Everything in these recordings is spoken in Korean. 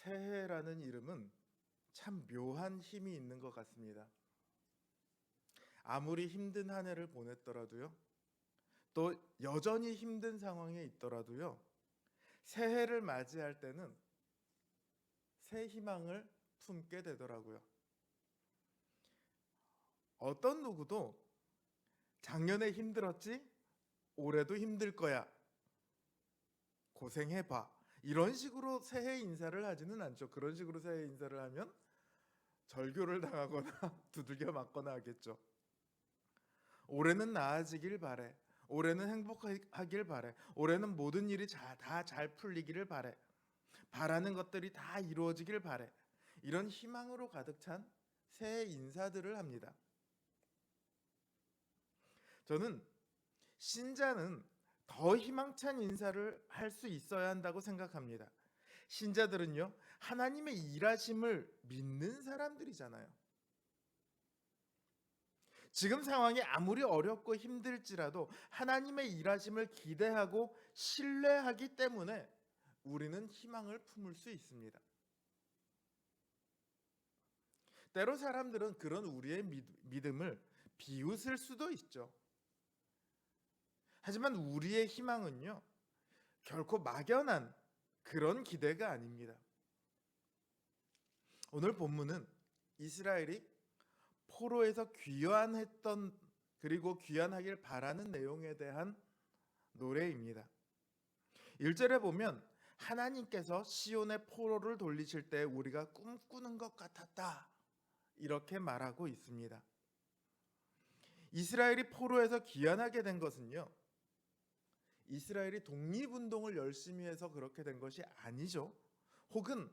새해라는 이름은 참 묘한 힘이 있는 것 같습니다. 아무리 힘든 한 해를 보냈더라도요, 또 여전히 힘든 상황에 있더라도요, 새해를 맞이할 때는 새 희망을 품게 되더라고요. 어떤 누구도 작년에 힘들었지? 올해도 힘들 거야. 고생해봐. 이런 식으로 새해 인사를 하지는 않죠. 그런 식으로 새해 인사를 하면 절교를 당하거나 두들겨 맞거나 하겠죠. 올해는 나아지길 바래. 올해는 행복하길 바래. 올해는 모든 일이 다 잘 풀리기를 바래. 바라는 것들이 다 이루어지길 바래. 이런 희망으로 가득 찬 새해 인사들을 합니다. 저는 신자는 더 희망찬 인사를 할 수 있어야 한다고 생각합니다. 신자들은요, 하나님의 일하심을 믿는 사람들이잖아요. 지금 상황이 아무리 어렵고 힘들지라도 하나님의 일하심을 기대하고 신뢰하기 때문에 우리는 희망을 품을 수 있습니다. 때로 사람들은 그런 우리의 믿음을 비웃을 수도 있죠. 하지만 우리의 희망은요, 결코 막연한 그런 기대가 아닙니다. 오늘 본문은 이스라엘이 포로에서 귀환했던, 그리고 귀환하길 바라는 내용에 대한 노래입니다. 1절에 보면 하나님께서 시온의 포로를 돌리실 때 우리가 꿈꾸는 것 같았다, 이렇게 말하고 있습니다. 이스라엘이 포로에서 귀환하게 된 것은요, 이스라엘이 독립운동을 열심히 해서 그렇게 된 것이 아니죠. 혹은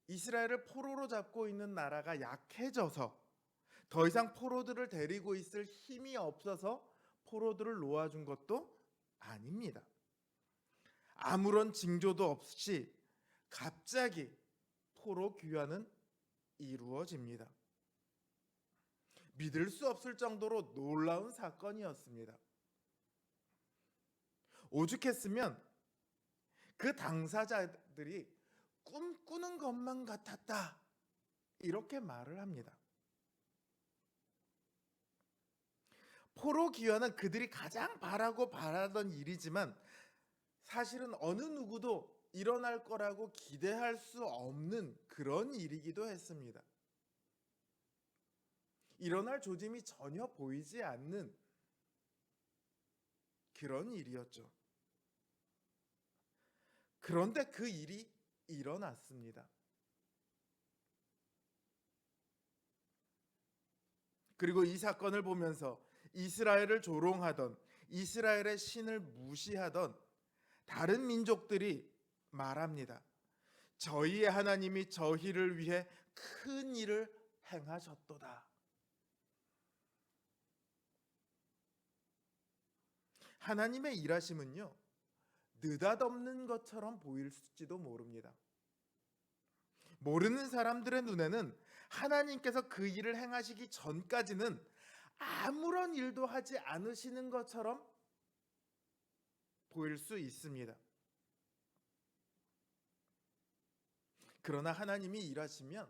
이스라엘을 포로로 잡고 있는 나라가 약해져서 더 이상 포로들을 데리고 있을 힘이 없어서 포로들을 놓아준 것도 아닙니다. 아무런 징조도 없이 갑자기 포로 귀환은 이루어집니다. 믿을 수 없을 정도로 놀라운 사건이었습니다. 오죽했으면 그 당사자들이 꿈꾸는 것만 같았다, 이렇게 말을 합니다. 포로 귀환은 그들이 가장 바라던 일이지만 사실은 어느 누구도 일어날 거라고 기대할 수 없는 그런 일이기도 했습니다. 일어날 조짐이 전혀 보이지 않는 그런 일이었죠. 그런데 그 일이 일어났습니다. 그리고 이 사건을 보면서 이스라엘을 조롱하던, 이스라엘의 신을 무시하던 다른 민족들이 말합니다. 저희의 하나님이 저희를 위해 큰 일을 행하셨도다. 하나님의 일하심은요, 느닷없는 것처럼 보일지도 모릅니다. 모르는 사람들의 눈에는 하나님께서 그 일을 행하시기 전까지는 아무런 일도 하지 않으시는 것처럼 보일 수 있습니다. 그러나 하나님이 일하시면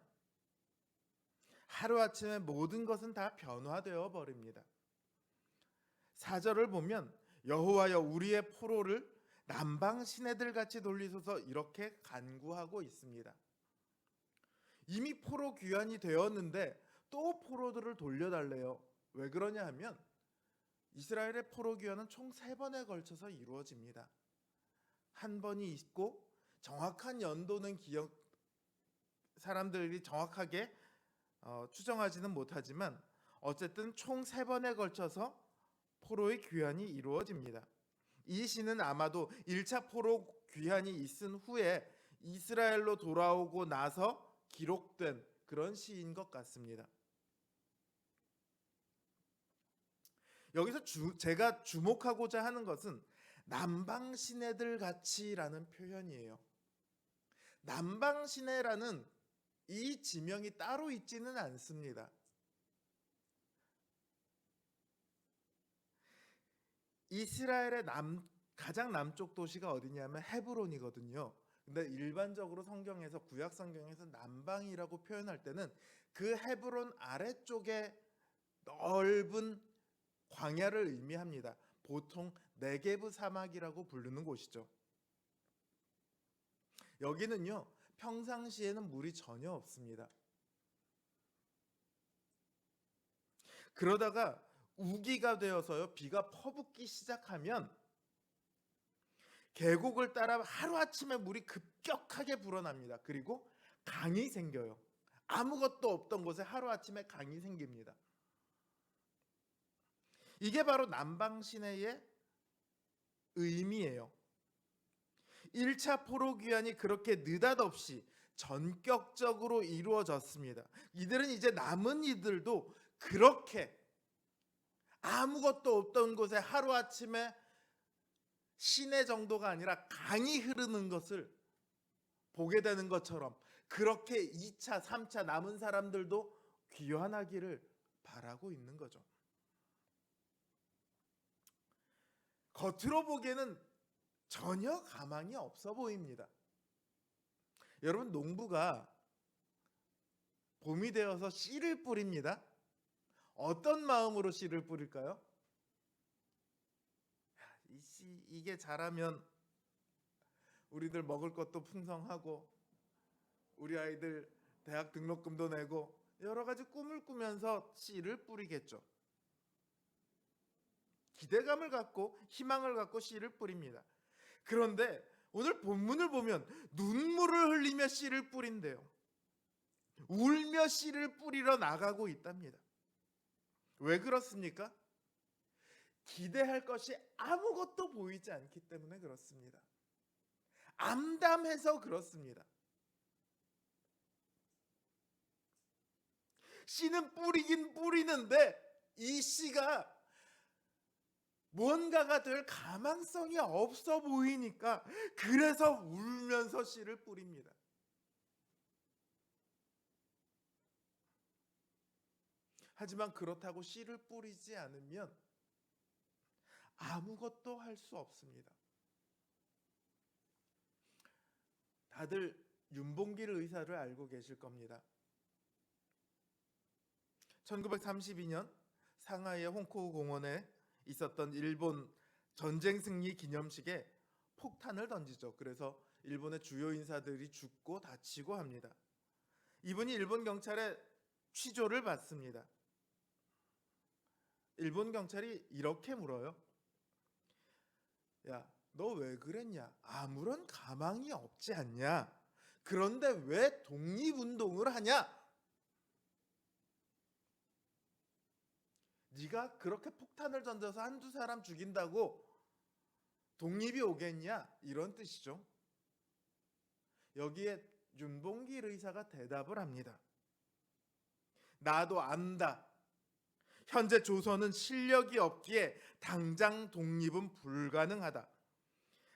하루아침에 모든 것은 다 변화되어 버립니다. 4절을 보면 여호와여 우리의 포로를 남방 시내들 같이 돌리소서, 이렇게 간구하고 있습니다. 이미 포로 귀환이 되었는데 또 포로들을 돌려달래요. 왜 그러냐 하면 이스라엘의 포로 귀환은 총 3번에 걸쳐서 이루어집니다. 한 번이 있고 정확한 연도는 사람들이 정확하게 추정하지는 못하지만 어쨌든 총 3번에 걸쳐서 포로의 귀환이 이루어집니다. 이 시는 아마도 1차 포로 귀환이 있은 후에 이스라엘로 돌아오고 나서 기록된 그런 시인 것 같습니다. 여기서 제가 주목하고자 하는 것은 남방 시내들 같이라는 표현이에요. 남방 시내라는 이 지명이 따로 있지는 않습니다. 이스라엘의 가장 남쪽 도시가 어디냐면 헤브론이거든요. 근데 일반적으로 성경에서 구약 성경에서 남방이라고 표현할 때는 그 헤브론 아래쪽에 넓은 광야를 의미합니다. 보통 네게브 사막이라고 부르는 곳이죠. 여기는요, 평상시에는 물이 전혀 없습니다. 그러다가 우기가 되어서요, 비가 퍼붓기 시작하면 계곡을 따라 하루아침에 물이 급격하게 불어납니다. 그리고 강이 생겨요. 아무것도 없던 곳에 하루아침에 강이 생깁니다. 이게 바로 남방 시내의 의미예요. 1차 포로귀환이 그렇게 느닷없이 전격적으로 이루어졌습니다. 이들은 이제 남은 이들도 그렇게 아무것도 없던 곳에 하루아침에 시내 정도가 아니라 강이 흐르는 것을 보게 되는 것처럼 그렇게 2차, 3차 남은 사람들도 귀환하기를 바라고 있는 거죠. 겉으로 보기에는 전혀 가망이 없어 보입니다. 여러분, 농부가 봄이 되어서 씨를 뿌립니다. 어떤 마음으로 씨를 뿌릴까요? 이 씨, 이게 자라면 우리들 먹을 것도 풍성하고 우리 아이들 대학 등록금도 내고 여러 가지 꿈을 꾸면서 씨를 뿌리겠죠. 기대감을 갖고 희망을 갖고 씨를 뿌립니다. 그런데 오늘 본문을 보면 눈물을 흘리며 씨를 뿌린대요. 울며 씨를 뿌리러 나가고 있답니다. 왜 그렇습니까? 기대할 것이 아무것도 보이지 않기 때문에 그렇습니다. 암담해서 그렇습니다. 씨는 뿌리긴 뿌리는데 이 씨가 뭔가가 될 가망성이 없어 보이니까 그래서 울면서 씨를 뿌립니다. 하지만 그렇다고 씨를 뿌리지 않으면 아무것도 할 수 없습니다. 다들 윤봉길 의사를 알고 계실 겁니다. 1932년 상하이의 홍코우 공원에 있었던 일본 전쟁 승리 기념식에 폭탄을 던지죠. 그래서 일본의 주요 인사들이 죽고 다치고 합니다. 이분이 일본 경찰에 취조를 받습니다. 일본 경찰이 이렇게 물어요. 야, 너 왜 그랬냐? 아무런 가망이 없지 않냐? 그런데 왜 독립운동을 하냐? 네가 그렇게 폭탄을 던져서 한두 사람 죽인다고 독립이 오겠냐? 이런 뜻이죠. 여기에 윤봉길 의사가 대답을 합니다. 나도 안다. 현재 조선은 실력이 없기에 당장 독립은 불가능하다.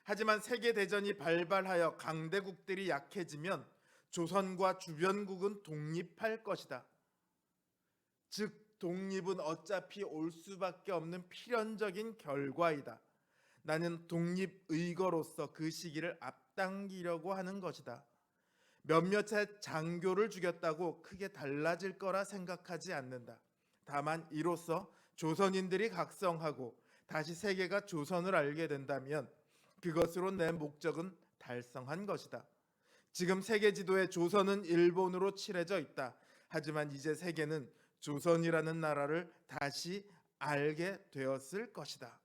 하지만 세계대전이 발발하여 강대국들이 약해지면 조선과 주변국은 독립할 것이다. 즉 독립은 어차피 올 수밖에 없는 필연적인 결과이다. 나는 독립의거로서 그 시기를 앞당기려고 하는 것이다. 몇몇의 장교를 죽였다고 크게 달라질 거라 생각하지 않는다. 다만 이로써 조선인들이 각성하고 다시 세계가 조선을 알게 된다면 그것으로 내 목적은 달성한 것이다. 지금 세계 지도에 조선은 일본으로 칠해져 있다. 하지만 이제 세계는 조선이라는 나라를 다시 알게 되었을 것이다.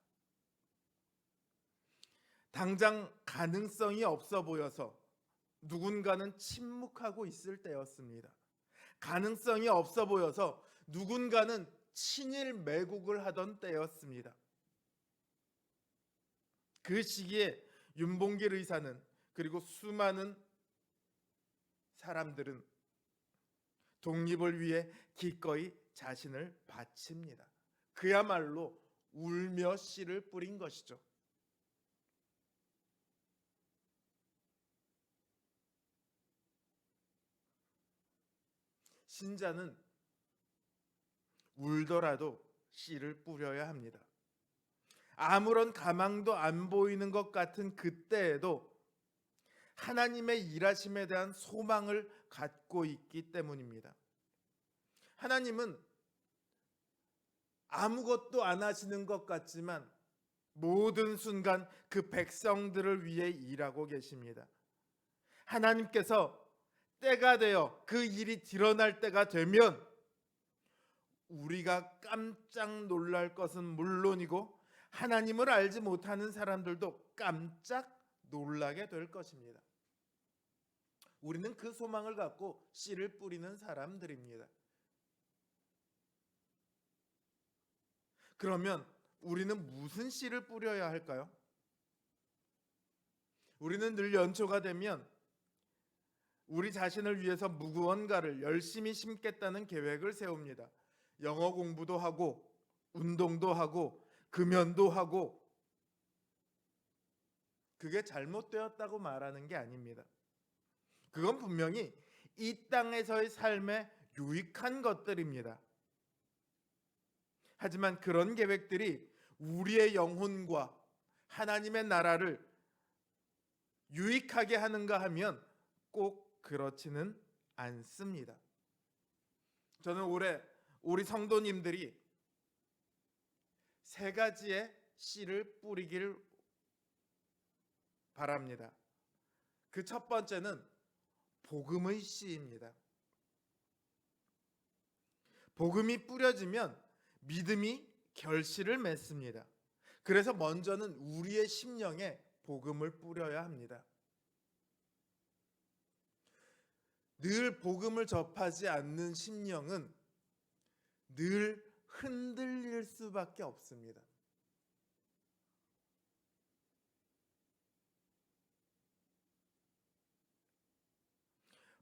당장 가능성이 없어 보여서 누군가는 침묵하고 있을 때였습니다. 가능성이 없어 보여서 누군가는 친일 매국을 하던 때였습니다. 그 시기에 윤봉길 의사는 그리고 수많은 사람들은 독립을 위해 기꺼이 자신을 바칩니다. 그야말로 울며 씨를 뿌린 것이죠. 신자는 울더라도 씨를 뿌려야 합니다. 아무런 가망도 안 보이는 것 같은 그때에도 하나님의 일하심에 대한 소망을 갖고 있기 때문입니다. 하나님은 아무것도 안 하시는 것 같지만 모든 순간 그 백성들을 위해 일하고 계십니다. 하나님께서 때가 되어 그 일이 드러날 때가 되면 우리가 깜짝 놀랄 것은 물론이고 하나님을 알지 못하는 사람들도 깜짝 놀라게 될 것입니다. 우리는 그 소망을 갖고 씨를 뿌리는 사람들입니다. 그러면 우리는 무슨 씨를 뿌려야 할까요? 우리는 늘 연초가 되면 우리 자신을 위해서 무언가를 열심히 심겠다는 계획을 세웁니다. 영어 공부도 하고 운동도 하고 금연도 하고. 그게 잘못되었다고 말하는 게 아닙니다. 그건 분명히 이 땅에서의 삶에 유익한 것들입니다. 하지만 그런 계획들이 우리의 영혼과 하나님의 나라를 유익하게 하는가 하면 꼭 그렇지는 않습니다. 저는 올해 우리 성도님들이 세 가지의 씨를 뿌리길 바랍니다. 그 첫 번째는 복음의 씨입니다. 복음이 뿌려지면 믿음이 결실을 맺습니다. 그래서 먼저는 우리의 심령에 복음을 뿌려야 합니다. 늘 복음을 접하지 않는 심령은 늘 흔들릴 수밖에 없습니다.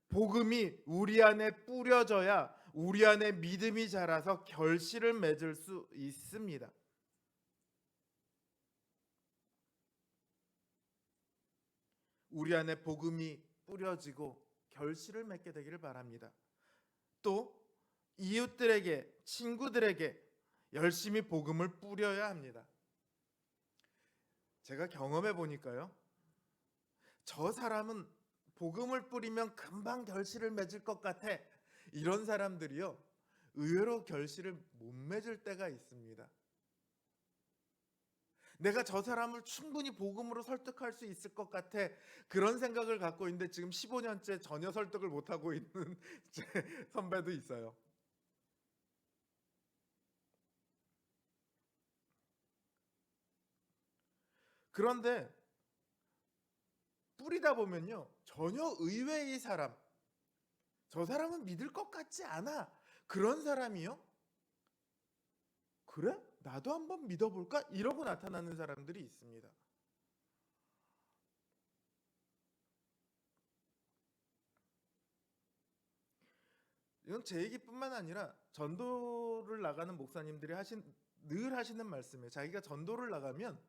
복음이 우리 안에 뿌려져야 우리 안에 믿음이 자라서 결실을 맺을 수 있습니다. 우리 안에 복음이 뿌려지고 결실을 맺게 되기를 바랍니다. 또 이웃들에게, 친구들에게 열심히 복음을 뿌려야 합니다. 제가 경험해 보니까요, 저 사람은 복음을 뿌리면 금방 결실을 맺을 것 같아, 이런 사람들이요 의외로 결실을 못 맺을 때가 있습니다. 내가 저 사람을 충분히 복음으로 설득할 수 있을 것 같아, 그런 생각을 갖고 있는데 지금 15년째 전혀 설득을 못하고 있는 제 선배도 있어요. 그런데 뿌리다 보면요 전혀 의외의 사람, 저 사람은 믿을 것 같지 않아, 그런 사람이요, 그래? 나도 한번 믿어볼까? 이러고 나타나는 사람들이 있습니다. 이건 제 얘기뿐만 아니라 전도를 나가는 목사님들이 늘 하시는 말씀이에요. 자기가 전도를 나가면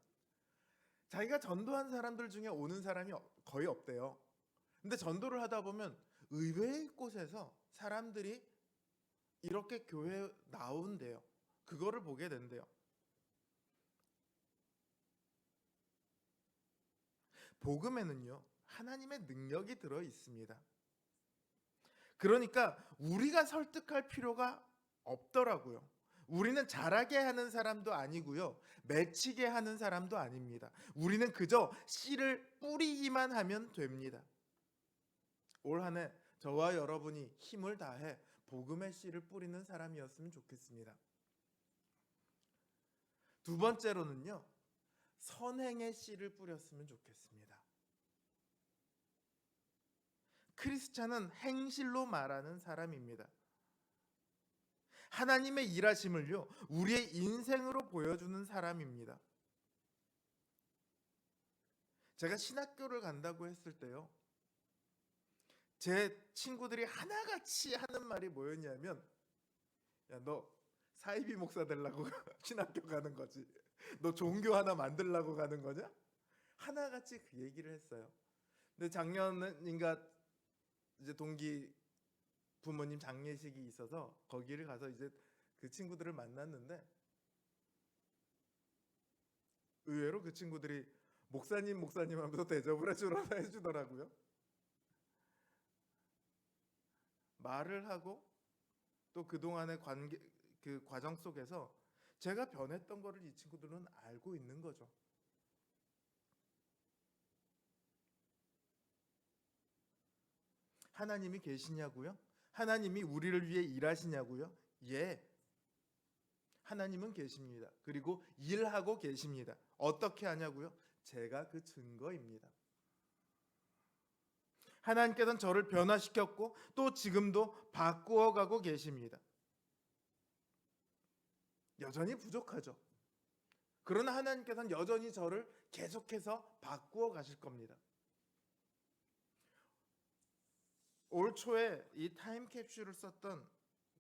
자기가 전도한 사람들 중에 오는 사람이 거의 없대요. 근데 전도를 하다 보면 의외의 곳에서 사람들이 이렇게 교회에 나온대요. 그거를 보게 된대요. 복음에는요 하나님의 능력이 들어 있습니다. 그러니까 우리가 설득할 필요가 없더라고요. 우리는 잘하게 하는 사람도 아니고요, 맺히게 하는 사람도 아닙니다. 우리는 그저 씨를 뿌리기만 하면 됩니다. 올 한 해 저와 여러분이 힘을 다해 복음의 씨를 뿌리는 사람이었으면 좋겠습니다. 두 번째로는요, 선행의 씨를 뿌렸으면 좋겠습니다. 크리스찬은 행실로 말하는 사람입니다. 하나님의 일하심을요 우리의 인생으로 보여주는 사람입니다. 제가 신학교를 간다고 했을 때요, 제 친구들이 하나같이 하는 말이 뭐였냐면, 야, 너 사이비 목사 되려고 신학교 가는 거지, 너 종교 하나 만들려고 가는 거냐? 하나같이 그 얘기를 했어요. 근데 작년인가 이제 동기 부모님 장례식이 있어서 거기를 가서 이제 그 친구들을 만났는데 의외로 그 친구들이 목사님 하면서 대접을 해주더라고요. 말을 하고 또 그동안의 그 과정 속에서 제가 변했던 거를 이 친구들은 알고 있는 거죠. 하나님이 계시냐고요? 하나님이 우리를 위해 일하시냐고요? 예. 하나님은 계십니다. 그리고 일하고 계십니다. 어떻게 하냐고요? 제가 그 증거입니다. 하나님께서는 저를 변화시켰고 또 지금도 바꾸어 가고 계십니다. 여전히 부족하죠. 그러나 하나님께서는 여전히 저를 계속해서 바꾸어 가실 겁니다. 올 초에 이 타임캡슐을 썼던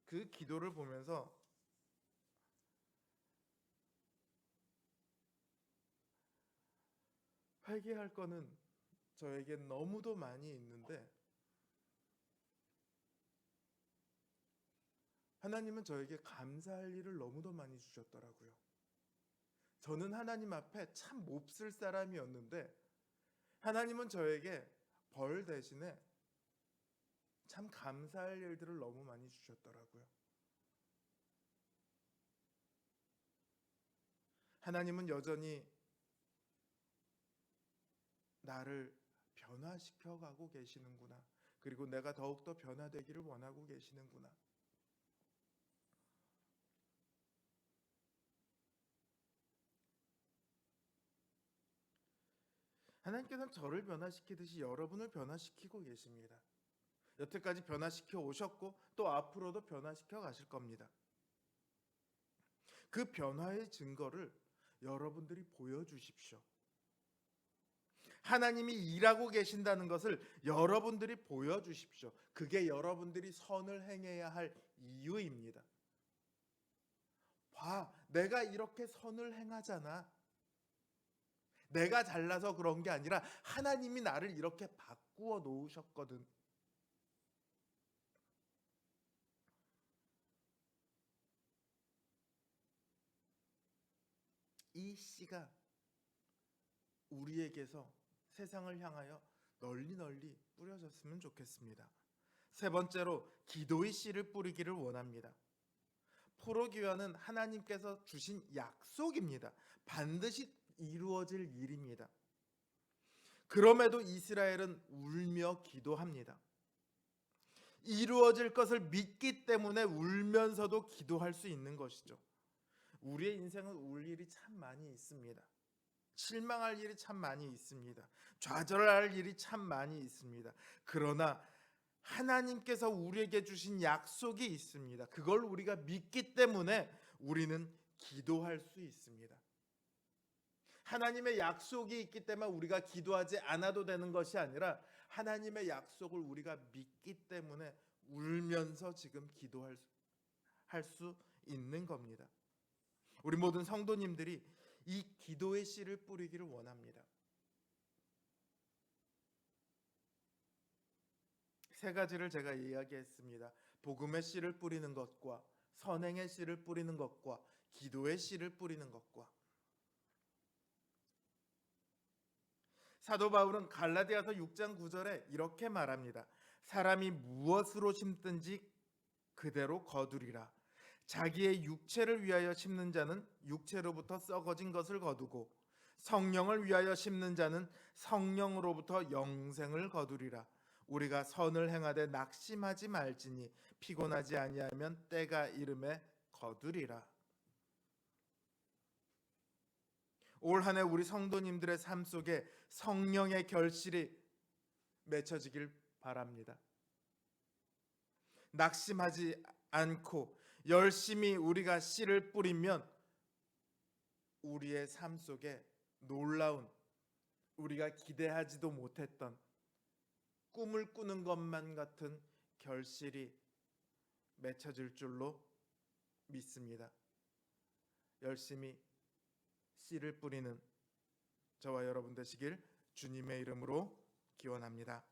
그 기도를 보면서 회개할 거는 저에게 너무도 많이 있는데 하나님은 저에게 감사할 일을 너무도 많이 주셨더라고요. 저는 하나님 앞에 참 몹쓸 사람이었는데 하나님은 저에게 벌 대신에 참 감사할 일들을 너무 많이 주셨더라고요. 하나님은 여전히 나를 변화시켜 가고 계시는구나. 그리고 내가 더욱더 변화되기를 원하고 계시는구나. 하나님께서는 저를 변화시키듯이 여러분을 변화시키고 계십니다. 여태까지 변화시켜 오셨고 또 앞으로도 변화시켜 가실 겁니다. 그 변화의 증거를 여러분들이 보여주십시오. 하나님이 일하고 계신다는 것을 여러분들이 보여주십시오. 그게 여러분들이 선을 행해야 할 이유입니다. 봐, 내가 이렇게 선을 행하잖아. 내가 잘나서 그런 게 아니라 하나님이 나를 이렇게 바꾸어 놓으셨거든. 이 씨가 우리에게서 세상을 향하여 널리 뿌려졌으면 좋겠습니다. 세 번째로 기도의 씨를 뿌리기를 원합니다. 포로기환은 하나님께서 주신 약속입니다. 반드시 이루어질 일입니다. 그럼에도 이스라엘은 울며 기도합니다. 이루어질 것을 믿기 때문에 울면서도 기도할 수 있는 것이죠. 우리의 인생은 울 일이 참 많이 있습니다. 실망할 일이 참 많이 있습니다. 좌절할 일이 참 많이 있습니다. 그러나 하나님께서 우리에게 주신 약속이 있습니다. 그걸 우리가 믿기 때문에 우리는 기도할 수 있습니다. 하나님의 약속이 있기 때문에 우리가 기도하지 않아도 되는 것이 아니라 하나님의 약속을 우리가 믿기 때문에 울면서 지금 기도할 수 있는 겁니다. 우리 모든 성도님들이 이 기도의 씨를 뿌리기를 원합니다. 세 가지를 제가 이야기했습니다. 복음의 씨를 뿌리는 것과 선행의 씨를 뿌리는 것과 기도의 씨를 뿌리는 것과. 사도 바울은 갈라디아서 6장 9절에 이렇게 말합니다. 사람이 무엇으로 심든지 그대로 거두리라. 자기의 육체를 위하여 심는 자는 육체로부터 썩어진 것을 거두고 성령을 위하여 심는 자는 성령으로부터 영생을 거두리라. 우리가 선을 행하되 낙심하지 말지니 피곤하지 아니하면 때가 이름에 거두리라. 올 한 해 우리 성도님들의 삶 속에 성령의 결실이 맺혀지길 바랍니다. 낙심하지 않고 열심히 우리가 씨를 뿌리면 우리의 삶 속에 놀라운, 우리가 기대하지도 못했던 꿈을 꾸는 것만 같은 결실이 맺혀질 줄로 믿습니다. 열심히 씨를 뿌리는 저와 여러분 되시길 주님의 이름으로 기원합니다.